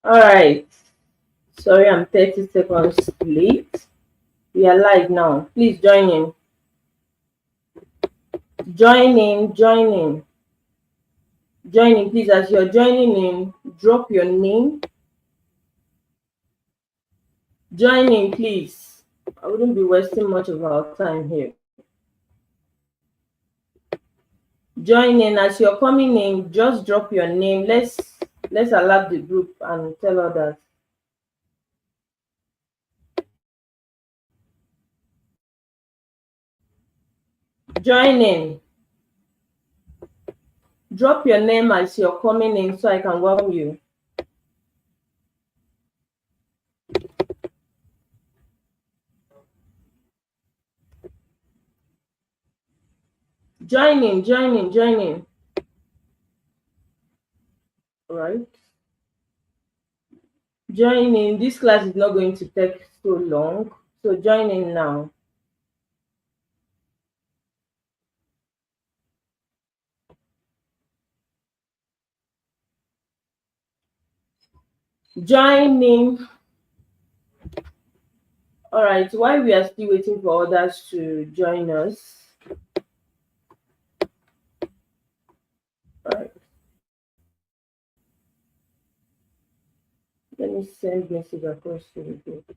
All right. Sorry, I'm 30 seconds late. We are live now. Please join in. Join in, join in. Join in, please. As you're joining in, drop your name. Join in, please. I wouldn't be wasting much of our time here. Join in. As you're coming in, just drop your name. Let's alert the group and tell others. Join in. Drop your name as you're coming in so I can welcome you. Join in, join in, join in. All right. Join in. This class is not going to take so long, so join in now. Join in. All right, while we are still waiting for others to join us. All right. Let me send message across to the group.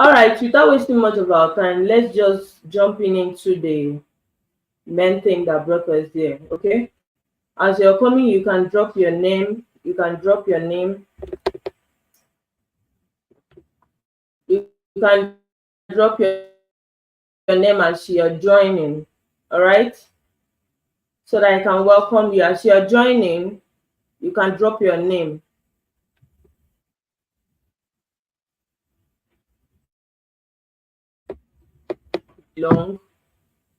All right, without wasting much of our time, let's just jump into the main thing that brought us there, okay? As you're coming, you can drop your name. You can drop your name. You can drop your name as you're joining, all right? So that I can welcome you. As you're joining, you can drop your name. Long.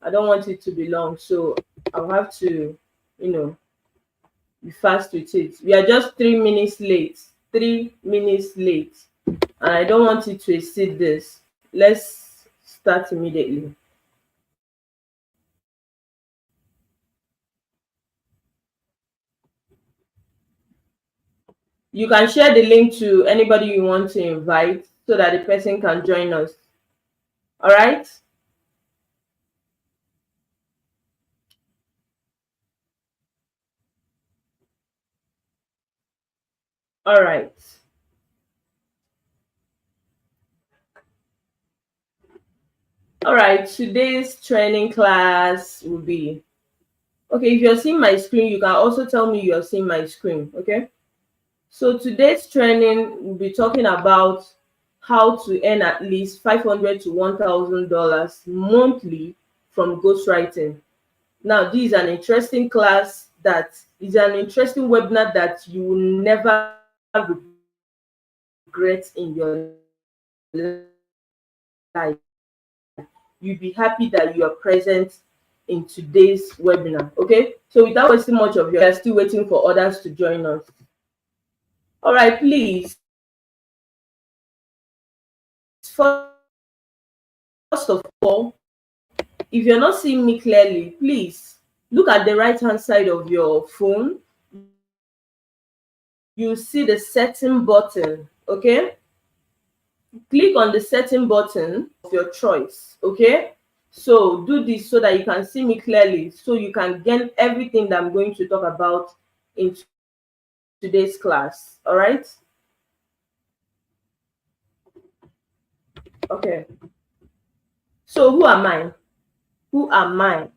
I don't want it to be long, so I'll have to, be fast with it. We are just 3 minutes late. 3 minutes late. And I don't want it to exceed this. Let's start immediately. You can share the link to anybody you want to invite so that the person can join us. All right? All right. All right, today's training class will be, okay, if you're seeing my screen, you can also tell me you're seeing my screen, okay? So today's training will be talking about how to earn at least $500 to $1,000 monthly from ghostwriting. Now, this is an interesting class that is an interesting webinar that you will never regret in your life. You'll be happy that you are present in today's webinar, okay? So without wasting much of your time, still waiting for others to join us. All right, please. First of all, if you're not seeing me clearly, please look at the right-hand side of your phone. You see the setting button, okay? Click on the setting button of your choice, okay? So do this so that you can see me clearly, so you can gain everything that I'm going to talk about in today's class, all right? Okay. So who am I? Who am I?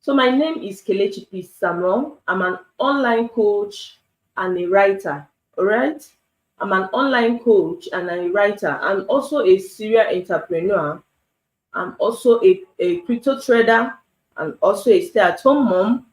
So my name is Kelechi P. Samuel. I'm an online coach and a writer, all right? I'm an online coach and a writer. I'm also a serial entrepreneur. I'm also a crypto trader and also a stay-at-home mom,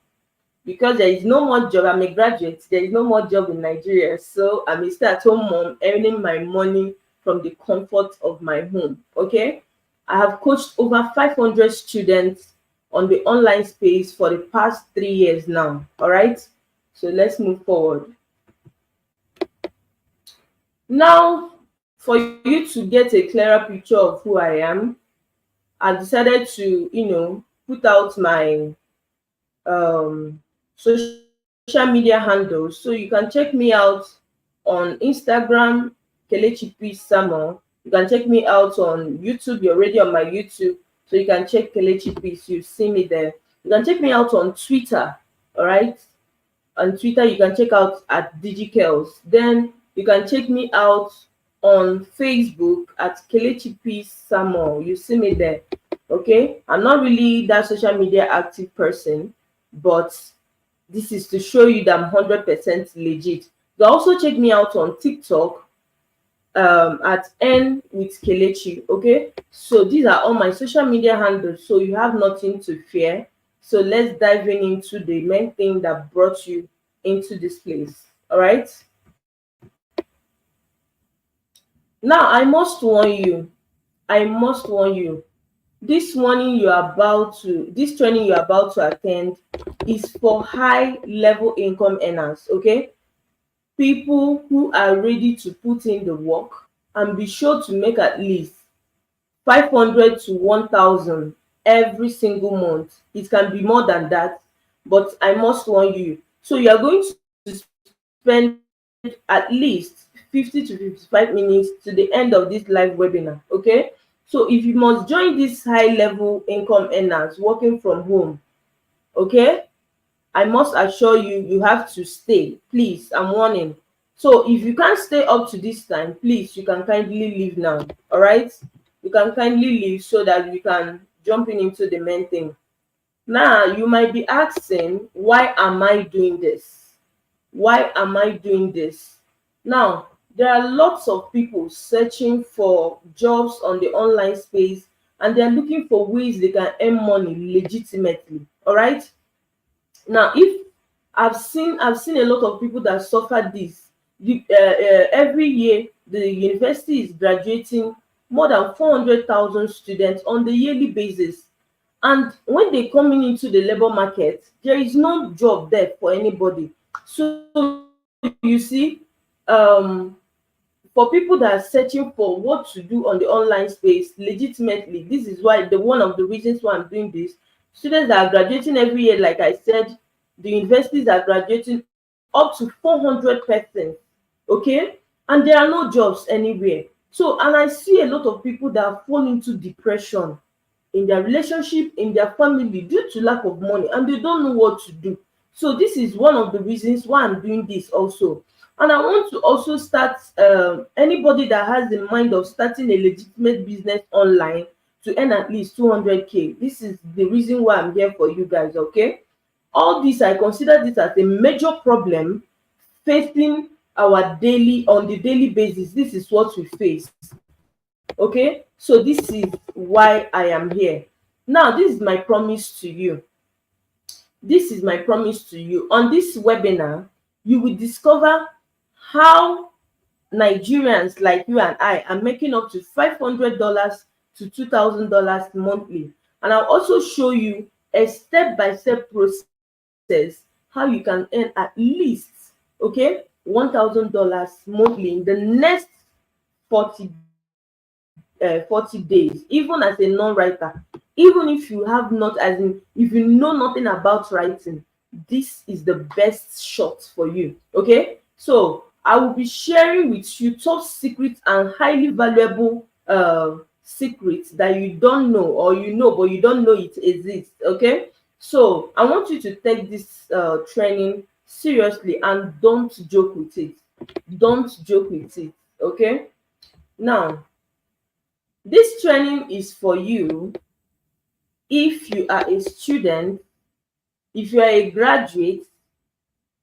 because there is no more job. I'm a graduate. There is no more job in Nigeria. So I'm a stay-at-home mom earning my money from the comfort of my home, okay? I have coached over 500 students on the online space for the past 3 years now, all right? So let's move forward. Now, for you to get a clearer picture of who I am, I decided to, put out my social media handles. So you can check me out on Instagram, Kelechi P. Samo. You can check me out on YouTube. You're already on my YouTube. So you can check Kelechi P. So you see me there. You can check me out on Twitter. All right. On Twitter, you can check out at DigiKels. Then you can check me out on Facebook at Kelechi P. Samo. You see me there. Okay. I'm not really that social media active person, but this is to show you that I'm 100% legit. You can also check me out on TikTok at N with Kelechi. Okay, so these are all my social media handles, so you have nothing to fear. So let's dive into the main thing that brought you into this place. All right. Now I must warn you. This training you're about to attend is for high level income earners. Okay, people who are ready to put in the work and be sure to make at least 500 to 1,000 every single month. It can be more than that, but I must warn you. So you are going to spend at least 50 to 55 minutes to the end of this live webinar. Okay, so if you must join this high level income earners working from home, okay, I must assure you, you have to stay. Please, I'm warning. So if you can't stay up to this time, please, you can kindly leave now. All right? You can kindly leave so that we can jump into the main thing. Now, you might be asking, why am I doing this? Why am I doing this? Now, there are lots of people searching for jobs on the online space, and they're looking for ways they can earn money legitimately. All right? Now, if I've seen a lot of people that suffer this. Every year the university is graduating more than 400,000 students on the yearly basis, and when they coming into the labor market, there is no job there for anybody. So you see, um for people that are searching for what to do on the online space legitimately, this is why the one of the reasons why I'm doing this. Students that are graduating every year, like I said, the universities are graduating up to 400%. Okay, and there are no jobs anywhere. So, and I see a lot of people that fall into depression in their relationship, in their family, due to lack of money, and they don't know what to do. So this is one of the reasons why I'm doing this also. And I want to also start, anybody that has the mind of starting a legitimate business online to earn at least 200K. This is the reason why I'm here for you guys. Okay, all this, I consider this as a major problem facing our daily on the daily basis. This is what we face. Okay, so this is why I am here. Now, this is my promise to you. This is my promise to you. On this webinar, you will discover how Nigerians like you and I are making up to $500 to $2,000 monthly. And I'll also show you a step-by-step process how you can earn at least, okay, $1,000 monthly in the next 40 days, even as a non-writer. Even if you have not, as in if you know nothing about writing, this is the best shot for you. Okay, so I will be sharing with you top secrets and highly valuable secrets that you don't know, or you know but you don't know it exists. Okay, so I want you to take this training seriously and don't joke with it. Don't joke with it. Okay, now this training is for you if you are a student, if you are a graduate,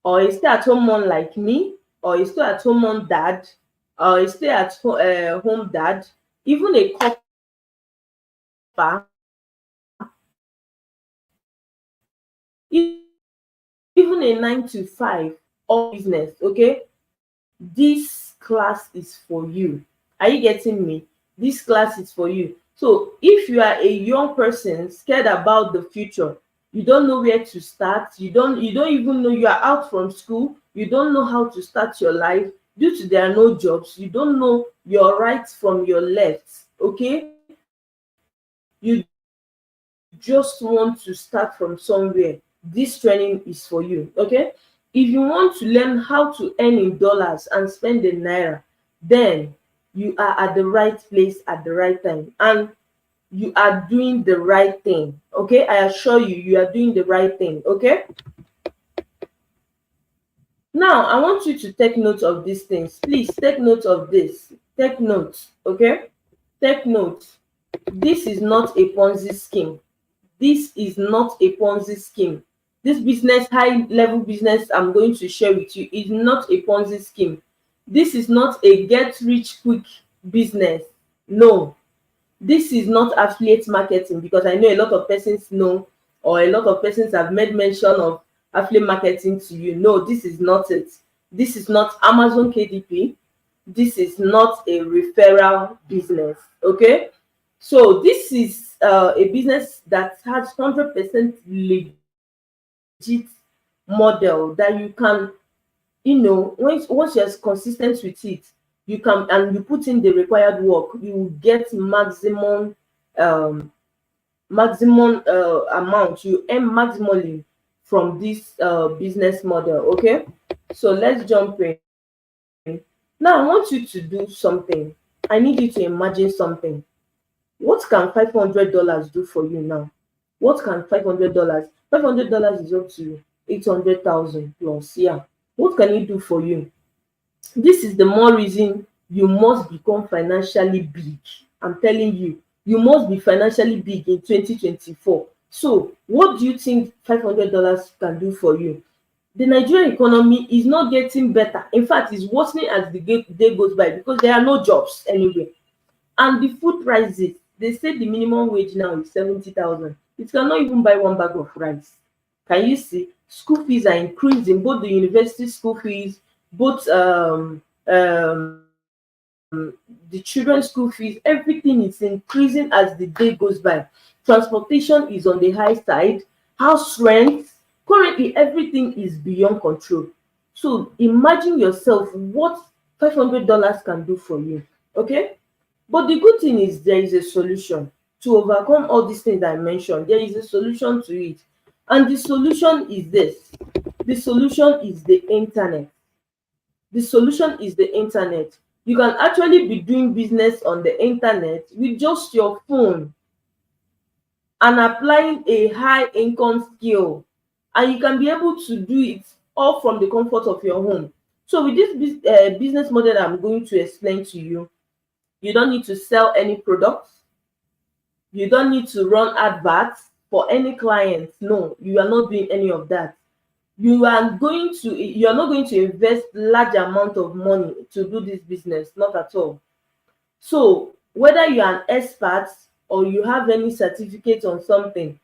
or a stay-at-home mom like me, or a stay-at-home mom dad, or a stay-at-home dad, even a copper, even a 9 to 5 or business. Okay, this class is for you. Are you getting me? This class is for you. So if you are a young person scared about the future, you don't know where to start, you don't even know, you are out from school, you don't know how to start your life, due to there are no jobs, you don't know your right from your left, okay? You just want to start from somewhere, this training is for you, okay? If you want to learn how to earn in dollars and spend in naira, then you are at the right place at the right time, and you are doing the right thing, okay? I assure you, you are doing the right thing, okay? Now I want you to take note of these things. Please take note of this. Take note, okay? Take note. This is not a Ponzi scheme. This is not a Ponzi scheme. This business, high level business I'm going to share with you, is not a Ponzi scheme. This is not a get rich quick business. No, this is not affiliate marketing, because I know a lot of persons know, or a lot of persons have made mention of affiliate marketing to you. No, this is not it. This is not Amazon KDP. This is not a referral business, okay? So this is a business that has 100% legit model that you can, once you're consistent with it, you can, and you put in the required work, you will get maximum amount, you earn maximally from this business model, okay? So let's jump in. Now I want you to do something. I need you to imagine something. What can $500 do for you now? What can $500? $500 is up to 800,000 plus. Yeah. What can it do for you? This is the more reason you must become financially big. I'm telling you, you must be financially big in 2024. So what do you think $500 can do for you? The Nigerian economy is not getting better. In fact, it's worsening as the day goes by, because there are no jobs anywhere. And the food prices, they say the minimum wage now is 70,000. It cannot even buy one bag of rice. Can you see? School fees are increasing, both the university school fees, both the children's school fees, everything is increasing as the day goes by. Transportation is on the high side. House rent, currently everything is beyond control. So imagine yourself what $500 can do for you, okay? But the good thing is there is a solution to overcome all these things that I mentioned. There is a solution to it, and the solution is this. The solution is the internet. The solution is the internet. You can actually be doing business on the internet with just your phone and applying a high income skill, and you can be able to do it all from the comfort of your home. So with this business model that I'm going to explain to you, you don't need to sell any products. You don't need to run adverts for any clients. No, you are not doing any of that. You are not going to invest large amount of money to do this business, not at all. So whether you are an expert or you have any certificate on something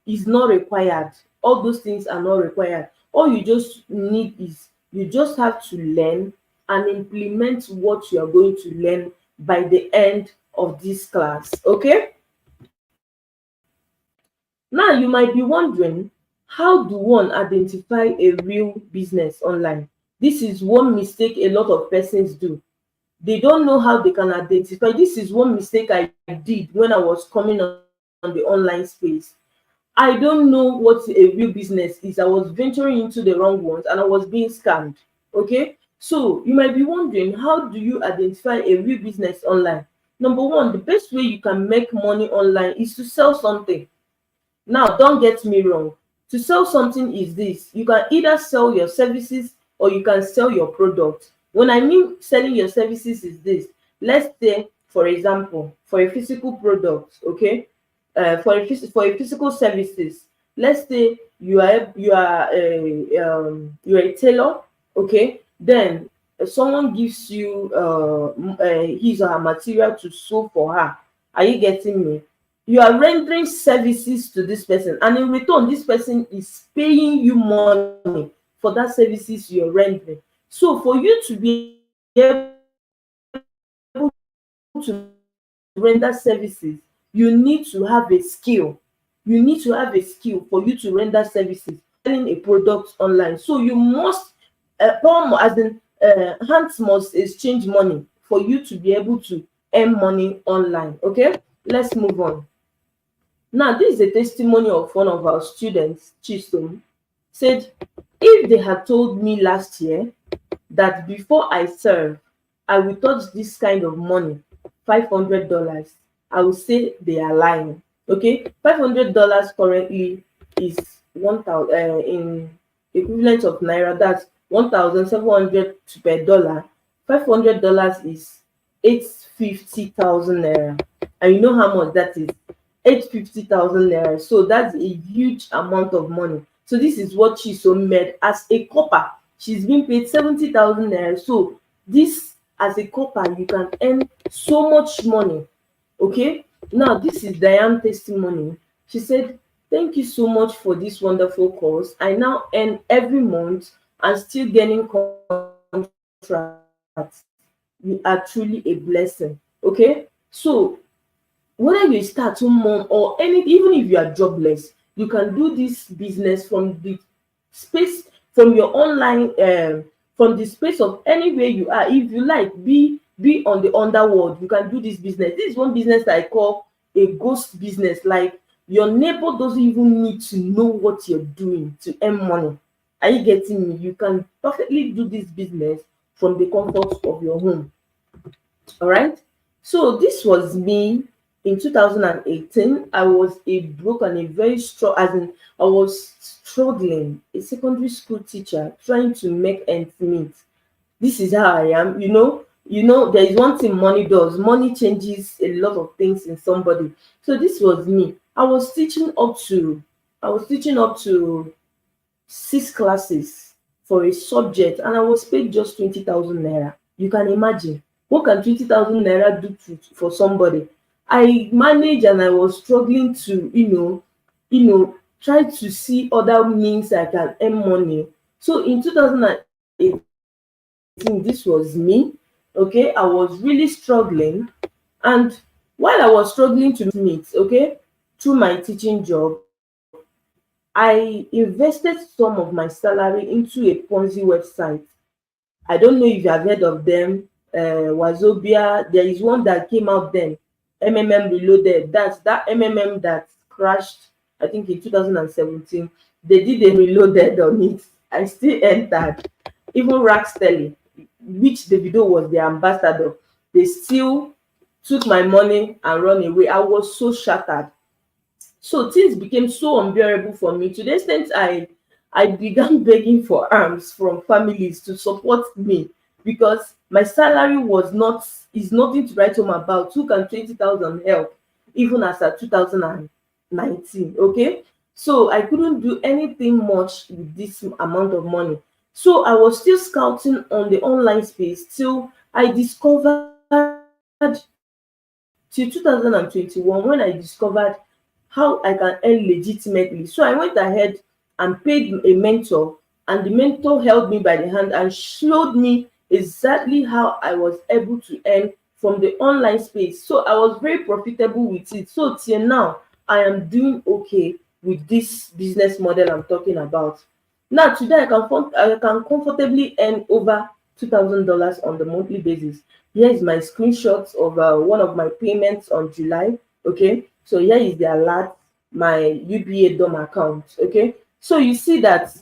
is not required. All those things are not required. All you just need is, you just have to learn and implement what you are going to learn by the end of this class, okay? Now you might be wondering, how do one identify a real business online? This is one mistake a lot of persons do. They don't know how they can identify. This is one mistake I did when I was coming on the online space. I don't know what a real business is. I was venturing into the wrong ones and I was being scammed, okay? So you might be wondering, how do you identify a real business online? Number one, the best way you can make money online is to sell something. Now, don't get me wrong. To sell something is this: you can either sell your services or you can sell your product. When I mean selling your services is this: let's say, for example, for a physical product, okay, for a physical services, let's say you're a tailor, okay. Then someone gives you his or her material to sew for her. Are you getting me? You are rendering services to this person, and in return this person is paying you money for that services you're rendering. So for you to be able to render services, you need to have a skill. You need to have a skill for you to render services, selling a product online. So you must as in hands must exchange money for you to be able to earn money online. Okay, let's move on. Now, this is a testimony of one of our students, Chisom. Said, if they had told me last year that before I serve, I will touch this kind of money, $500, I would say they are lying. Okay, $500 currently is 1,000 in equivalent of naira. That's 1,700 per dollar. $500 is 850,000 naira, and you know how much that is. 850,000 naira. So that's a huge amount of money. So this is what Chisom made as a copper. She's been paid 70,000 naira. So this, as a copper, you can earn so much money. Okay, now this is Diane's testimony. She said, thank you so much for this wonderful course. I now earn every month and still getting contracts. You are truly a blessing. Okay, so whether you start home or any, even if you are jobless, you can do this business from the space, from your online, from the space of anywhere you are. If you like, be on the underworld, you can do this business. This is one business that I call a ghost business. Like, your neighbor doesn't even need to know what you're doing to earn money. Are you getting me? You can perfectly do this business from the comfort of your home. All right, so this was me in 2018. I was a broke and a very strong, as in I was struggling, a secondary school teacher trying to make ends meet. This is how I am. There is one thing money does. Money changes a lot of things in somebody. So this was me. I was teaching up to 6 classes for a subject, and I was paid just 20,000 naira. You can imagine, what can 20,000 naira do for somebody? I managed, and I was struggling to try to see other means I can earn money. So in 2018, this was me. Okay, I was really struggling, and while I was struggling to meet, okay, through my teaching job, I invested some of my salary into a Ponzi website. I don't know if you have heard of them. Wazobia. There is one that came out then, MMM Reloaded. That's that MMM that crashed, I think, in 2017. They did a reloaded on it. I still entered. Even Rackstelly, which Davido was the ambassador, they still took my money and run away. I was so shattered. So things became so unbearable for me, to the extent I began begging for alms from families to support me, because my salary is nothing to write home about. Who can 20,000 help, even as at 2019? Okay, so I couldn't do anything much with this amount of money. So I was still scouting on the online space till I discovered, till 2021, when I discovered how I can earn legitimately. So I went ahead and paid a mentor, and the mentor held me by the hand and showed me exactly how I was able to earn from the online space. So I was very profitable with it. So till now, I am doing okay with this business model I'm talking about. Now today, I can comfortably earn over $2,000 on the monthly basis. Here is my screenshots of one of my payments on July. Okay, so here is the alert, my UBA DOM account. Okay, so you see that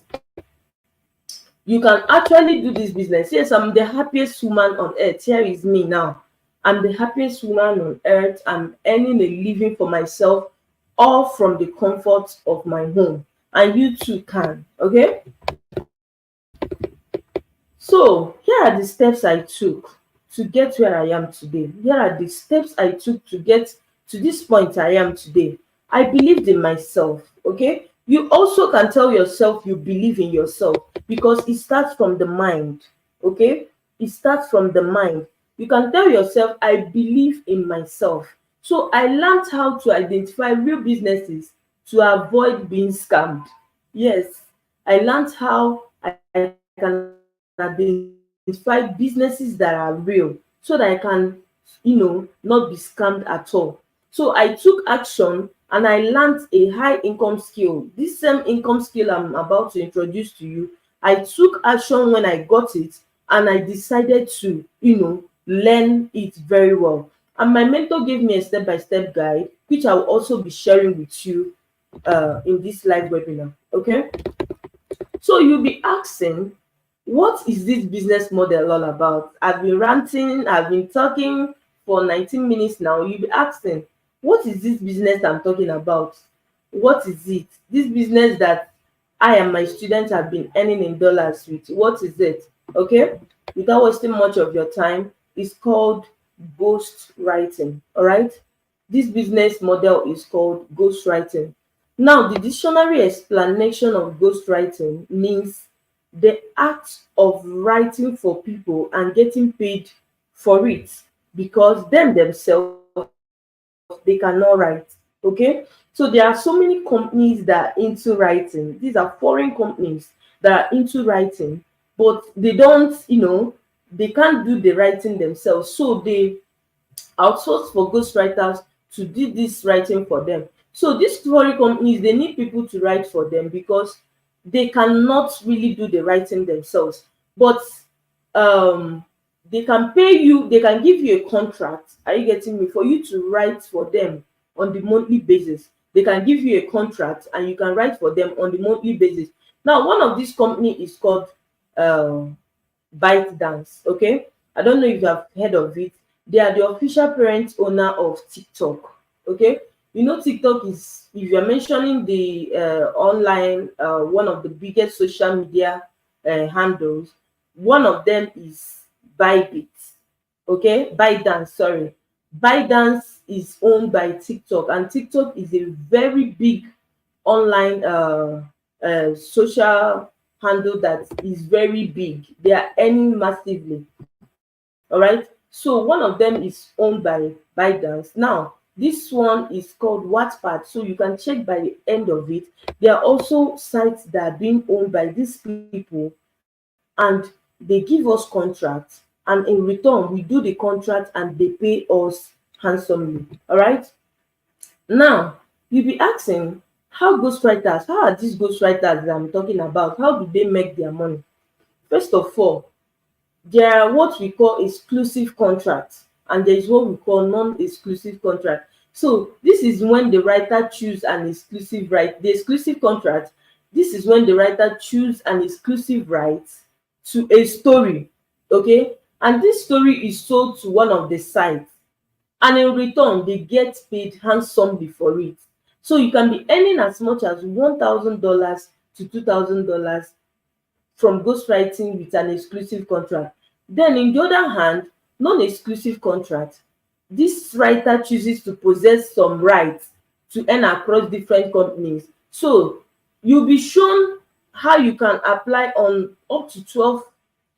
you can actually do this business. Yes, I'm the happiest woman on earth. Here is me now. I'm the happiest woman on earth. I'm earning a living for myself, all from the comfort of my home. And you too can. Okay, so here are the steps I took to get where I am today. Here are the steps I took to get to this point I am today. I believed in myself. Okay, you also can tell yourself you believe in yourself, because it starts from the mind. Okay, it starts from the mind. You can tell yourself, I believe in myself. So I learned how to identify real businesses to avoid being scammed. Yes, I learned how I can identify businesses that are real, so that I can, not be scammed at all. So I took action, and I learned a high income skill. This same income skill I'm about to introduce to you, I took action when I got it, and I decided to, learn it very well. And my mentor gave me a step-by-step guide, which I will also be sharing with you in this live webinar. Okay, so you'll be asking, what is this business model all about? I've been ranting, I've been talking for 19 minutes now. You'll be asking, what is this business I'm talking about? What is it? This business that I and my students have been earning in dollars with, what is it? Okay, without wasting much of your time, it's called ghostwriting. All right, this business model is called ghostwriting. Now, the dictionary explanation of ghostwriting means the act of writing for people and getting paid for it, because them themselves, they cannot write. Okay, so there are so many companies that are into writing. These are foreign companies that are into writing, but they don't, they can't do the writing themselves, so they outsource for ghostwriters to do this writing for them. So these foreign companies, they need people to write for them because they cannot really do the writing themselves. But um they can pay you, they can give you a contract, are you getting me, for you to write for them on the monthly basis. They can give you a contract and you can write for them on the monthly basis. Now, one of these company is called um ByteDance. Okay, I don't know if you have heard of it. They are the official parent owner of TikTok. Okay, TikTok is, if you're mentioning the online, one of the biggest social media handles. One of them is Bybit. Okay, ByteDance. Sorry, ByteDance is owned by TikTok, and TikTok is a very big online social handle that is very big. They are earning massively. All right, so one of them is owned by ByteDance. Now, this one is called Wattpad, so you can check by the end of it. There are also sites that are being owned by these people, and they give us contracts, and in return we do the contract and they pay us handsomely. All right, now you'll be asking, how are these ghostwriters that I'm talking about, how do they make their money? First of all, there are what we call exclusive contracts, and there is what we call non-exclusive contract. So this is when the writer choose an exclusive right. The exclusive contract, this is when the writer choose an exclusive right to a story. Okay, and this story is sold to one of the sites, and in return they get paid handsomely for it. So you can be earning as much as $1,000 to $2,000 from ghostwriting with an exclusive contract. Then, in the other hand, non-exclusive contract, this writer chooses to possess some rights to earn across different companies. So you'll be shown how you can apply on up to 12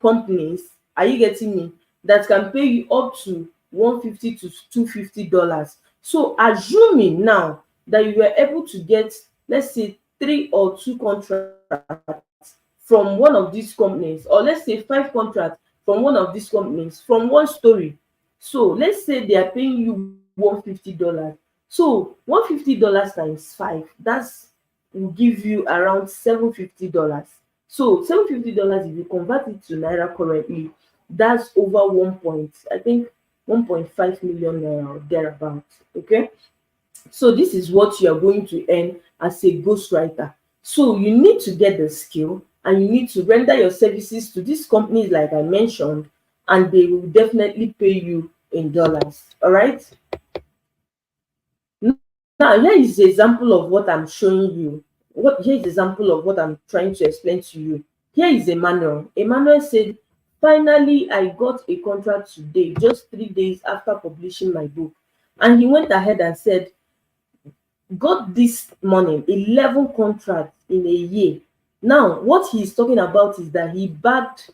companies, are you getting me, that can pay you up to $150 to $250. So assuming now that you were able to get, let's say, 3 or 2 contracts from one of these companies, or let's say 5 contracts from one of these companies, from one story. So let's say they are paying you $150. So $150 times 5, that's will give you around $750. So $750, if you convert it to naira currently, that's over I think 1.5 million naira or thereabouts. Okay, so this is what you are going to earn as a ghostwriter. So you need to get the skill, and you need to render your services to these companies like I mentioned, and they will definitely pay you in dollars. All right, now here is the example of what I'm showing you. Here is the example of what I'm trying to explain to you. Here is Emmanuel. Emmanuel said, finally I got a contract today, just 3 days after publishing my book. And he went ahead and said, got this morning 11 contracts in a year. Now what he's talking about is that he bagged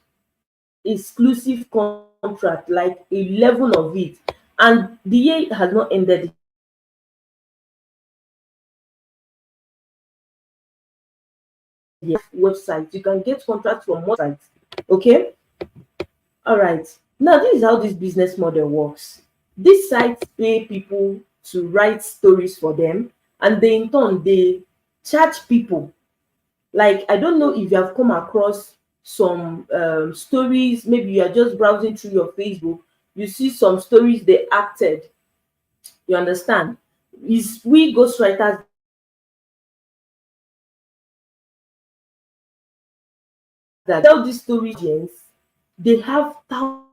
exclusive contract, like 11 of it, and the year has not ended. Websites, you can get contracts from websites. Okay, all right, now this is how this business model works. These sites pay people to write stories for them, and they in turn they charge people. Like, I don't know if you have come across some stories. Maybe you are just browsing through your Facebook, you see some stories they acted. You understand? Is we ghostwriters that tell these stories, they have thousands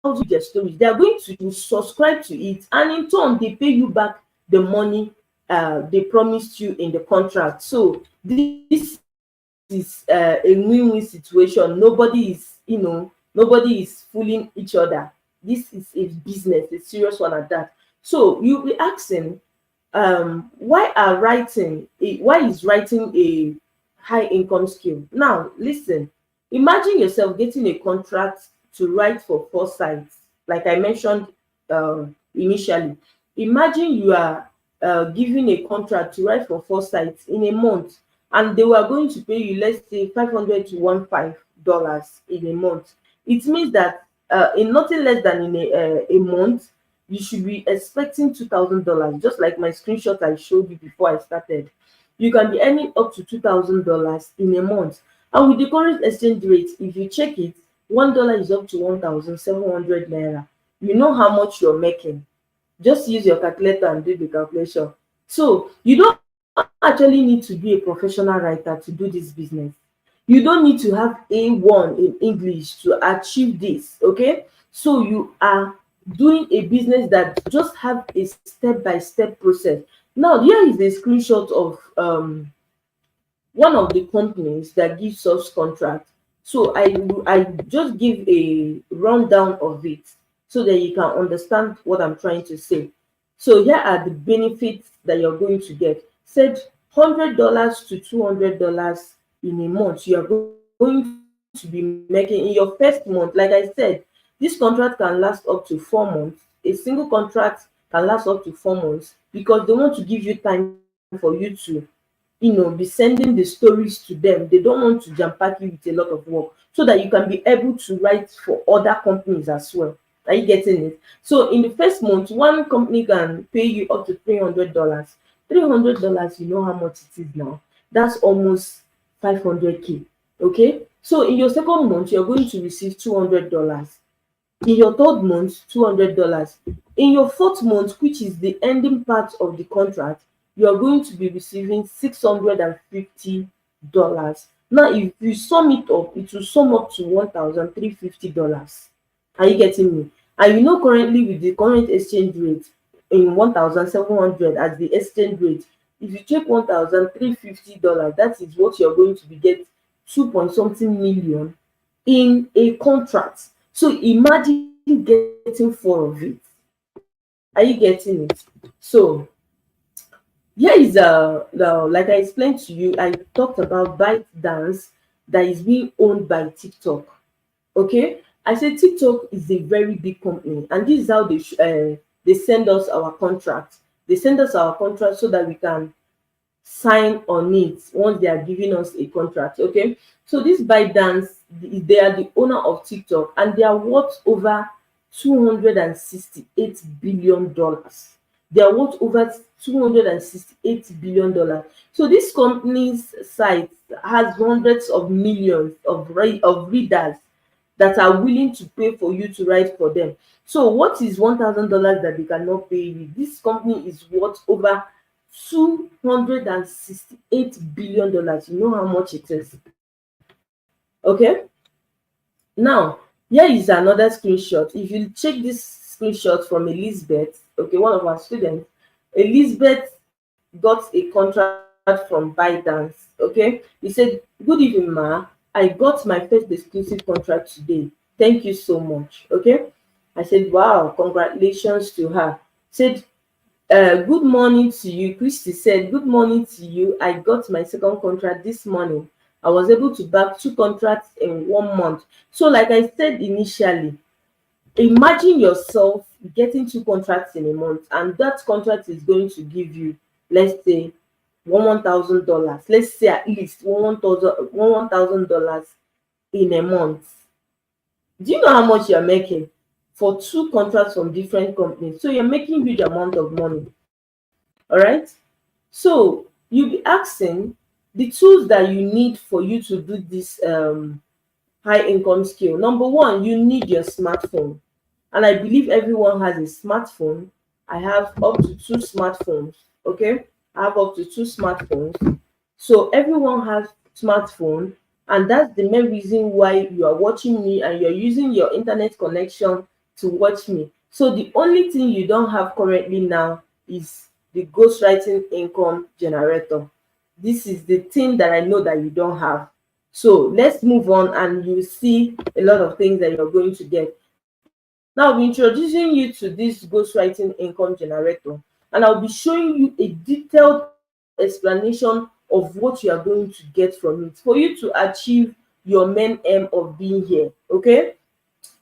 of subscribers. Their stories, they are going to subscribe to it, and in turn they pay you back the money they promised you in the contract. So this is a win-win situation. Nobody is fooling each other. This is a business, a serious one at that. So you'll be asking, why is writing a high income skill? Now listen, imagine yourself getting a contract to write for 4 sites, like I mentioned initially. Imagine you are given a contract to write for 4 sites in a month, and they were going to pay you, let's say, 500 to $15 in a month. It means that in nothing less than in a month, you should be expecting $2,000. Just like my screenshot I showed you before I started, you can be earning up to $2,000 in a month. And with the current exchange rate, if you check it, $1 is up to 1,700 naira. You know how much you're making. Just use your calculator and do the calculation. So you don't actually need to be a professional writer to do this business. You don't need to have A1 in English to achieve this. Okay, so you are doing a business that just have a step-by-step process. Now here is a screenshot of one of the companies that gives us contract. So I just give a rundown of it so that you can understand what I'm trying to say. So here are the benefits that you're going to get. Said $100 to $200 in a month. You are going to be making in your first month. Like I said, this contract can last up to 4 months. A single contract can last up to 4 months, because they want to give you time for you to be sending the stories to them. They don't want to jam pack you with a lot of work, so that you can be able to write for other companies as well. Are you getting it? So in the first month, one company can pay you up to $300. $300, you know how much it is now? That's almost 500K. Okay, so in your second month, you're going to receive $200. In your third month, $200. In your fourth month, which is the ending part of the contract, you are going to be receiving $650. Now if you sum it up, it will sum up to $1,350. Are you getting me? And currently with the current exchange rate in 1,700 as the exchange rate, if you check $1,350, that is what you're going to be getting, 2 point something million in a contract. So imagine getting 4 of it. Are you getting it? So here is like I explained to you, I talked about ByteDance that is being owned by TikTok. Okay, I said TikTok is a very big company, and this is how they send us our contract. They send us our contract so that we can sign on it once they are giving us a contract. Okay, so this ByteDance, they are the owner of TikTok, and they are worth over $268 billion. They are worth over $268 billion. So this company's site has hundreds of millions of readers that are willing to pay for you to write for them. So what is $1,000 that they cannot pay you? This company is worth over $268 billion. You know how much it is. Okay. Now here is another screenshot. If you check this screenshot from Elizabeth, okay, one of our students, Elizabeth got a contract from ByteDance. Okay, he said, "Good evening, ma. I got my first exclusive contract today. Thank you so much." Okay, I said, "Wow, congratulations to her." Said, "Good morning to you." Christy said, "Good morning to you. I got my second contract this morning. I was able to bag 2 contracts in 1 month." So like I said initially, imagine yourself getting 2 contracts in a month, and that contract is going to give you, let's say, $1,000. Let's say at least $1,000 in a month. Do you know how much you're making for 2 contracts from different companies? So you're making huge amount of money. All right. So you'll be asking the tools that you need for you to do this high income skill. Number one, you need your smartphone. And I believe everyone has a smartphone. I have up to two smartphones. Okay. I have up to two smartphones. So everyone has smartphone, and that's the main reason why you are watching me and you're using your internet connection to watch me. So the only thing you don't have currently now is the ghostwriting income generator. This is the thing that I know that you don't have. So let's move on, and you see a lot of things that you're going to get. Now I'll be introducing you to this ghostwriting income generator, and I'll be showing you a detailed explanation of what you are going to get from it for you to achieve your main aim of being here. Okay,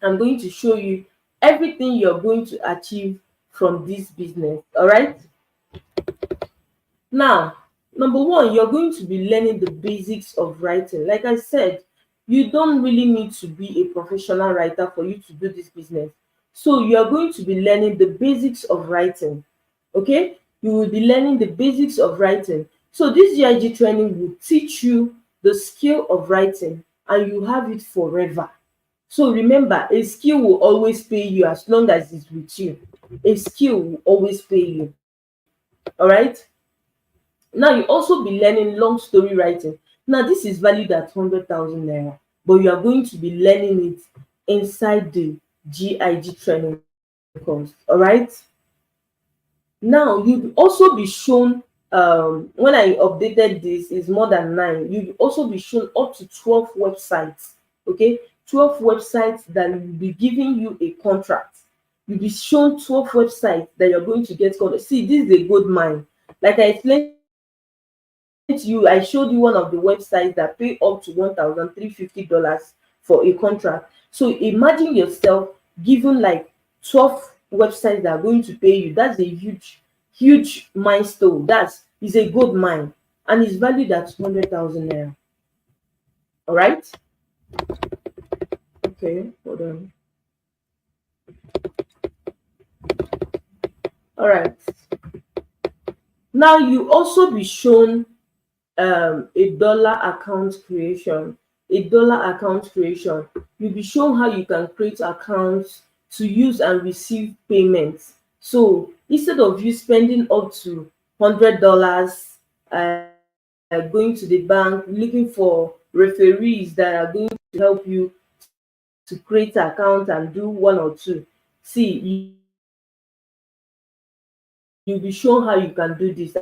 I'm going to show you everything you're going to achieve from this business. All right. Now, number one, you're going to be learning the basics of writing. Like I said, you don't really need to be a professional writer for you to do this business. So you are going to be learning the basics of writing. Okay, you will be learning the basics of writing. So this GIG training will teach you the skill of writing, and you have it forever. So remember, a skill will always pay you as long as it's with you. A skill will always pay you. All right. Now you also be learning long story writing. Now this is valued at 100,000 naira, but you are going to be learning it inside the GIG training course. All right. Now you'll also be shown, when I updated this, is more than 9. You'll also be shown up to 12 websites. Okay, 12 websites that will be giving you a contract. You'll be shown 12 websites that you're going to get contract. See, this is a good mine. Like I explained to you, I showed you one of the websites that pay up to $1,350 for a contract. So imagine yourself given like 12 websites that are going to pay you. That's a huge milestone. That's is a good mine, and it's valued at 100,000 naira. All right. Okay, hold on. All right. Now you also be shown a dollar account creation. You'll be shown how you can create accounts to use and receive payments. So instead of you spending up to $100 going to the bank looking for referees that are going to help you to create an account and do one or two, see, you'll be shown how you can do this,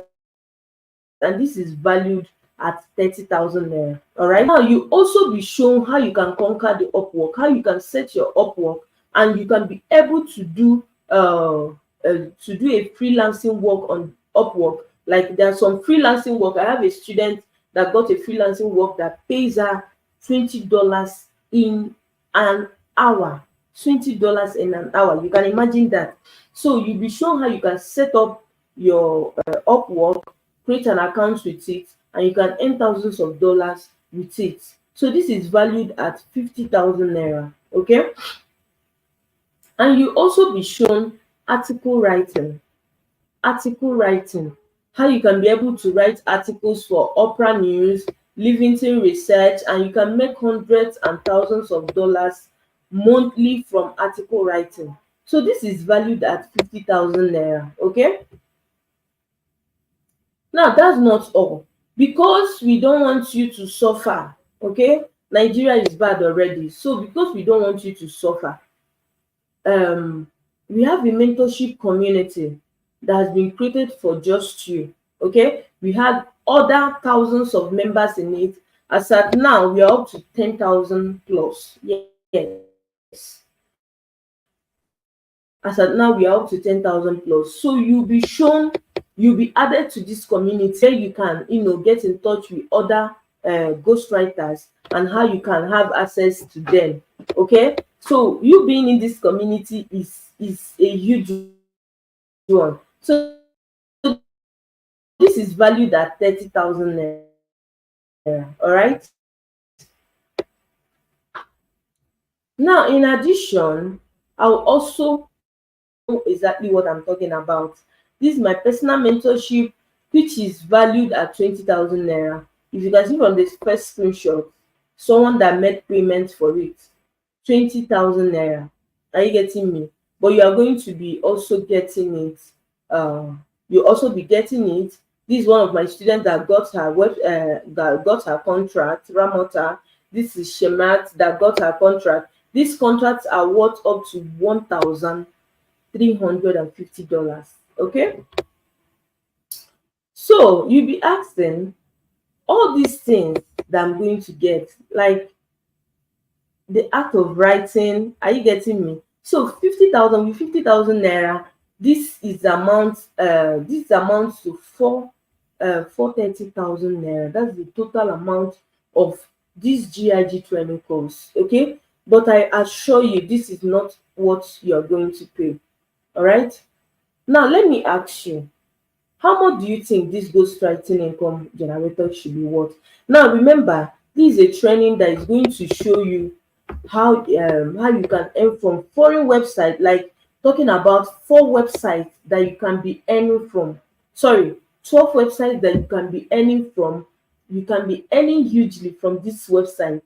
and this is valued at 30,000 naira. All right. Now you also be shown how you can conquer the Upwork, how you can set your Upwork, and you can be able to do a freelancing work on Upwork. Like there's some freelancing work. I have a student that got a freelancing work that pays her $20 in an hour. $20 in an hour. You can imagine that. So you'll be shown how you can set up your Upwork, create an account with it, and you can earn thousands of dollars with it. So this is valued at 50,000 naira. Okay. And you also be shown article writing. How you can be able to write articles for Opera News, Livingston Research, and you can make hundreds and thousands of dollars monthly from article writing. So this is valued at 50,000 naira. Okay. Now that's not all, because we don't want you to suffer. Okay, Nigeria is bad already. So because we don't want you to suffer, we have a mentorship community that has been created for just you. Okay, we had other thousands of members in it. As at now, we are up to 10,000 plus. Yes, as at now, we are up to 10,000 plus. So you'll be added to this community where you can, get in touch with other ghostwriters, and how you can have access to them. Okay, so you being in this community is a huge one. So this is valued at 30,000 naira. All right. Now, in addition, I'll also let you know exactly what I'm talking about. This is my personal mentorship, which is valued at 20,000 naira. If you can see from this first screenshot, someone that made payment for it, 20,000 naira. Are you getting me? But you are going to be also getting it. You also be getting it. This is one of my students that got her that got her contract, Ramota. This is Shemat that got her contract. These contracts are worth up to $1,350. Okay, so you'll be asking, all these things that I'm going to get, like the act of writing, are you getting me? So 50,000, with 50,000 naira, this is amount this amounts to 430,000 naira. That's the total amount of this GIG training course. Okay, but I assure you, this is not what you are going to pay. All right, now let me ask you, how much do you think this ghostwriting income generator should be worth? Now remember, this is a training that is going to show you how you can earn from foreign website, like talking about 4 websites that you can be earning from. Sorry, 12 websites that you can be earning from. You can be earning hugely from this website.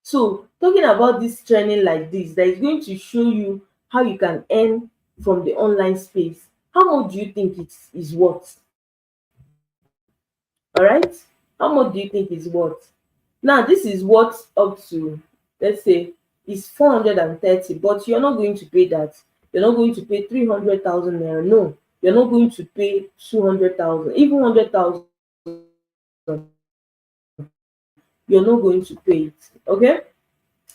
So talking about this training like this, that is going to show you how you can earn from the online space. How much do you think it is worth? All right, how much do you think is worth? Now this is worth up to, let's say, is 430, but you're not going to pay that. You're not going to pay 300,000 naira. No, you're not going to pay 200,000, even 100,000. You're not going to pay it. Okay,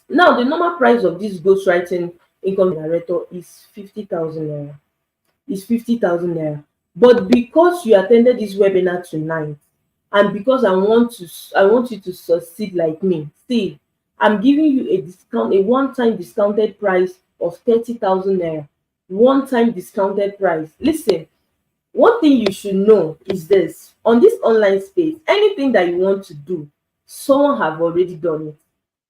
now the normal price of this ghostwriting income generator is 50,000 naira. Is 50,000 naira. But because you attended this webinar tonight, and because I want you to succeed like me, see, I'm giving you a discount, a one-time discounted price of 30,000 naira. One-time discounted price. Listen, one thing you should know is this: on this online space, anything that you want to do, someone have already done it.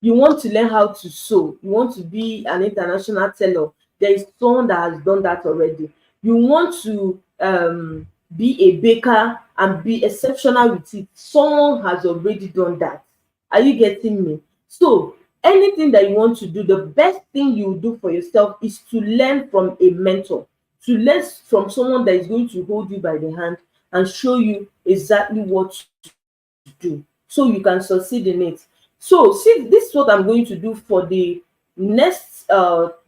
You want to learn how to sew, you want to be an international tailor, there is someone that has done that already. You want to be a baker and be exceptional with it, someone has already done that. Are you getting me? So anything that you want to do, the best thing you do for yourself is to learn from a mentor, to learn from someone that is going to hold you by the hand and show you exactly what to do so you can succeed in it. So see, this is what I'm going to do for the next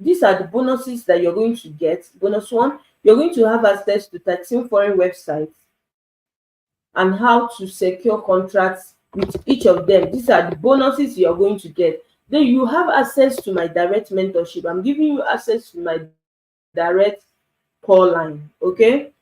these are the bonuses that you're going to get. Bonus one, you're going to have access to 13 foreign websites and how to secure contracts with each of them. These are the bonuses you're going to get. Then you have access to my direct mentorship. I'm giving you access to my direct call line. Okay,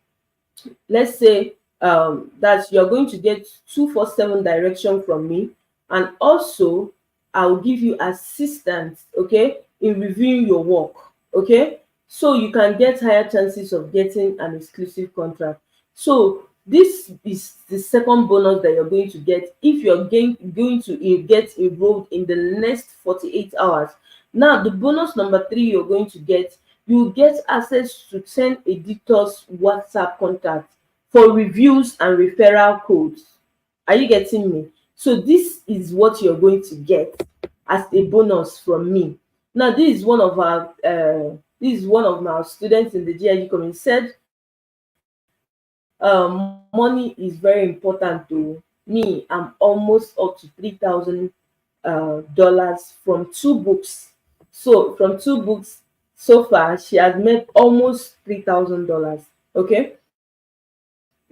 let's say that you're going to get 247 direction from me, and also I'll give you assistance, okay, in reviewing your work. Okay, so you can get higher chances of getting an exclusive contract. So this is the second bonus that you're going to get if you're going to get enrolled in the next 48 hours. Now the bonus number 3 you're going to get, you get access to 10 editors WhatsApp contacts for reviews and referral codes. Are you getting me? So this is what you're going to get as a bonus from me. Now this is one of my students in the GIG community said, money is very important to me. I'm almost up to $3,000 from 2 books. So from 2 books so far, she has made almost $3,000. Okay,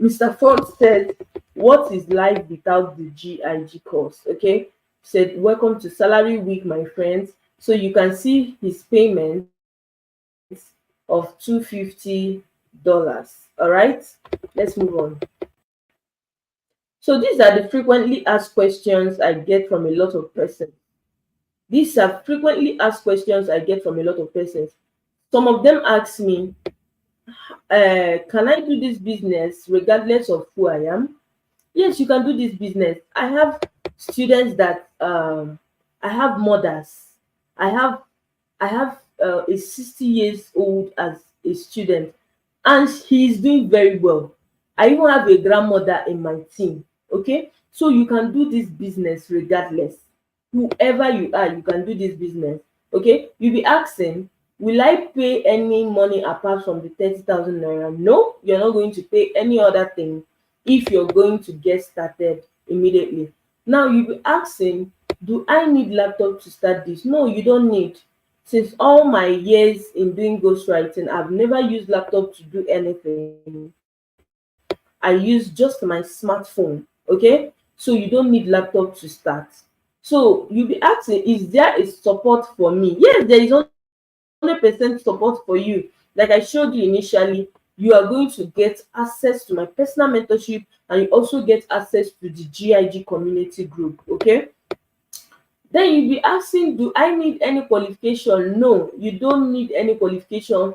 Mr. Ford said, what is life without the GIG course? Okay, said, welcome to salary week, my friends. So you can see his payment of $250. All right, let's move on. So these are the frequently asked questions I get from a lot of persons. These are frequently asked questions I get from a lot of persons. Some of them ask me, can I do this business regardless of who I am? Yes, you can do this business. I have students that I have mothers. I have a 60 years old as a student. and he's doing very well. I even have a grandmother in my team. Okay, so you can do this business regardless. Whoever you are, you can do this business. Okay, you'll be asking, will I pay any money apart from the 30,000 naira? No, you're not going to pay any other thing if you're going to get started immediately. Now you'll be asking, do I need laptop to start this? No, you don't need. Since all my years in doing ghostwriting, I've never used laptop to do anything. I use just my smartphone. Okay, so you don't need laptop to start. So you'll be asking, is there a support for me? Yes, there is 100% support for you. Like I showed you initially, you are going to get access to my personal mentorship, and you also get access to the GIG community group. Okay, then you'll be asking, do I need any qualification? No, you don't need any qualification.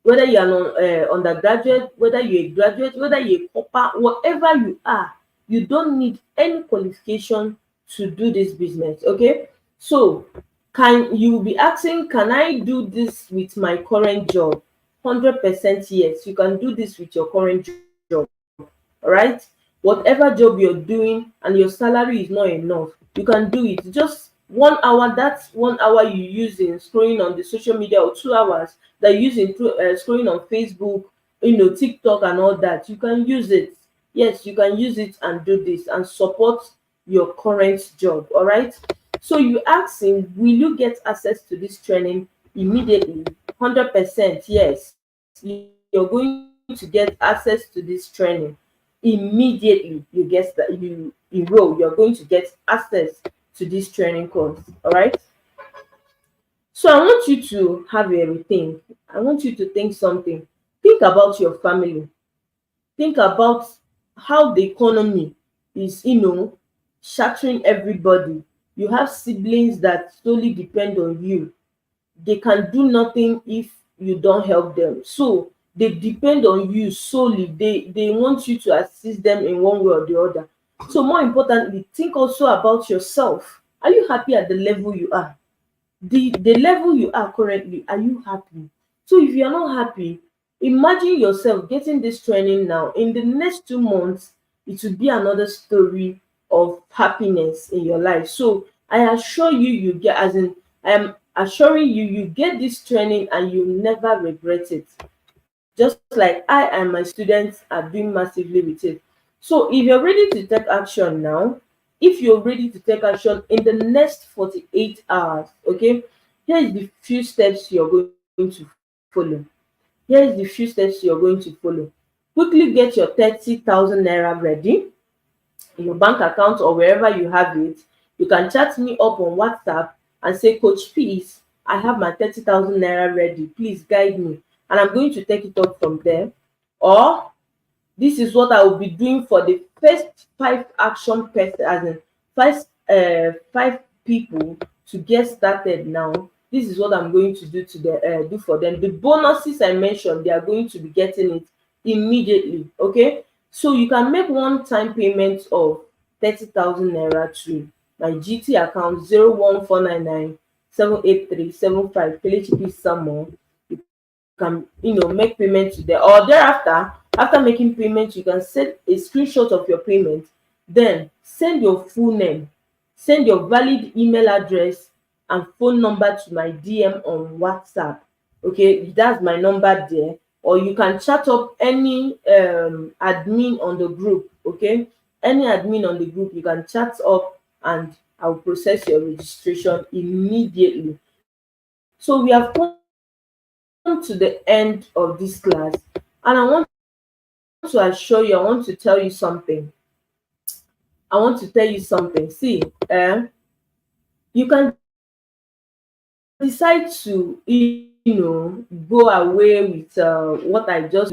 Whether you're an undergraduate, whether you're a graduate, whether you're a copper, whatever you are, you don't need any qualification to do this business. Okay, so can you be asking, can I do this with my current job? 100% yes, you can do this with your current job. All right, whatever job you're doing and your salary is not enough, you can do it. Just 1 hour, that's 1 hour you use in scrolling on the social media, or 2 hours that you use in scrolling on Facebook, TikTok and all that. You can use it. Yes, you can use it and do this and support your current job. All right, so you asking, will you get access to this training immediately? 100% yes, you're going to get access to this training immediately. You get that, you enroll, you're going to get access to this training course. All right, so I want you to have a rethink. I want you to think something. Think about your family. Think about how the economy is, shattering everybody. You have siblings that solely depend on you. They can do nothing if you don't help them, so they depend on you solely. They want you to assist them in one way or the other. So more importantly, think also about yourself. Are you happy at the level you are? The level you are currently, are you happy? So if you're not happy, imagine yourself getting this training now. In the next 2 months, it will be another story of happiness in your life. So I assure you, you get, as in, I am assuring you, you get this training and you never regret it. Just like I and my students are doing massively with it. So if you're ready to take action now, if you're ready to take action in the next 48 hours, okay, here is the few steps you're going to follow. Here is the few steps you're going to follow. Quickly get your 30,000 naira ready in your bank account or wherever you have it. You can chat me up on WhatsApp and say, Coach, please, I have my 30,000 naira ready. Please guide me. And I'm going to take it up from there. Or this is what I will be doing for the first 5 action person, as in five people to get started now. This is what I'm going to do for them. The bonuses I mentioned, they are going to be getting it immediately. Okay, so you can make one-time payment of 30,000 naira to my GT account 01499 78375 Kelechi Samo. You can make payment to there, or thereafter, after making payment, you can send a screenshot of your payment, then send your full name, send your valid email address and phone number to my DM on WhatsApp. Okay, that's my number there. Or you can chat up any admin on the group. Okay, any admin on the group, you can chat up and I'll process your registration immediately. So we have come to the end of this class, and I want to assure you, I want to tell you something. See, you can decide to go away with what I just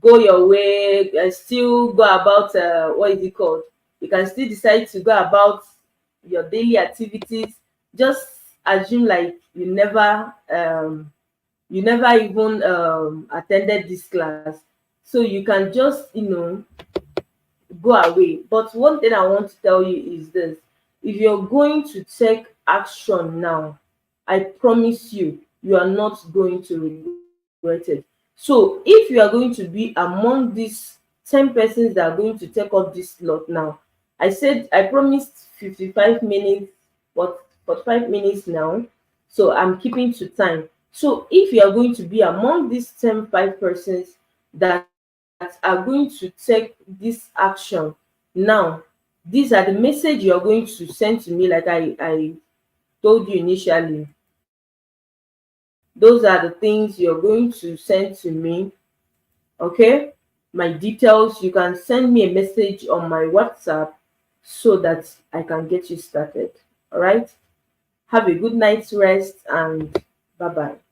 go your way, still go about what is it called, you can still decide to go about your daily activities. Just assume like you never even attended this class, so you can just go away. But one thing I want to tell you is this: if you're going to take action now, I promise you, you are not going to regret it. So if you are going to be among these 10 persons that are going to take up this slot now, I promised 55 minutes, but 45 minutes now, so I'm keeping to time. So if you are going to be among these 5 persons that are going to take this action now, these are the message you are going to send to me, like I told you initially. Those are the things you're going to send to me. Okay, my details. You can send me a message on my WhatsApp so that I can get you started. All right, have a good night's rest, and bye bye.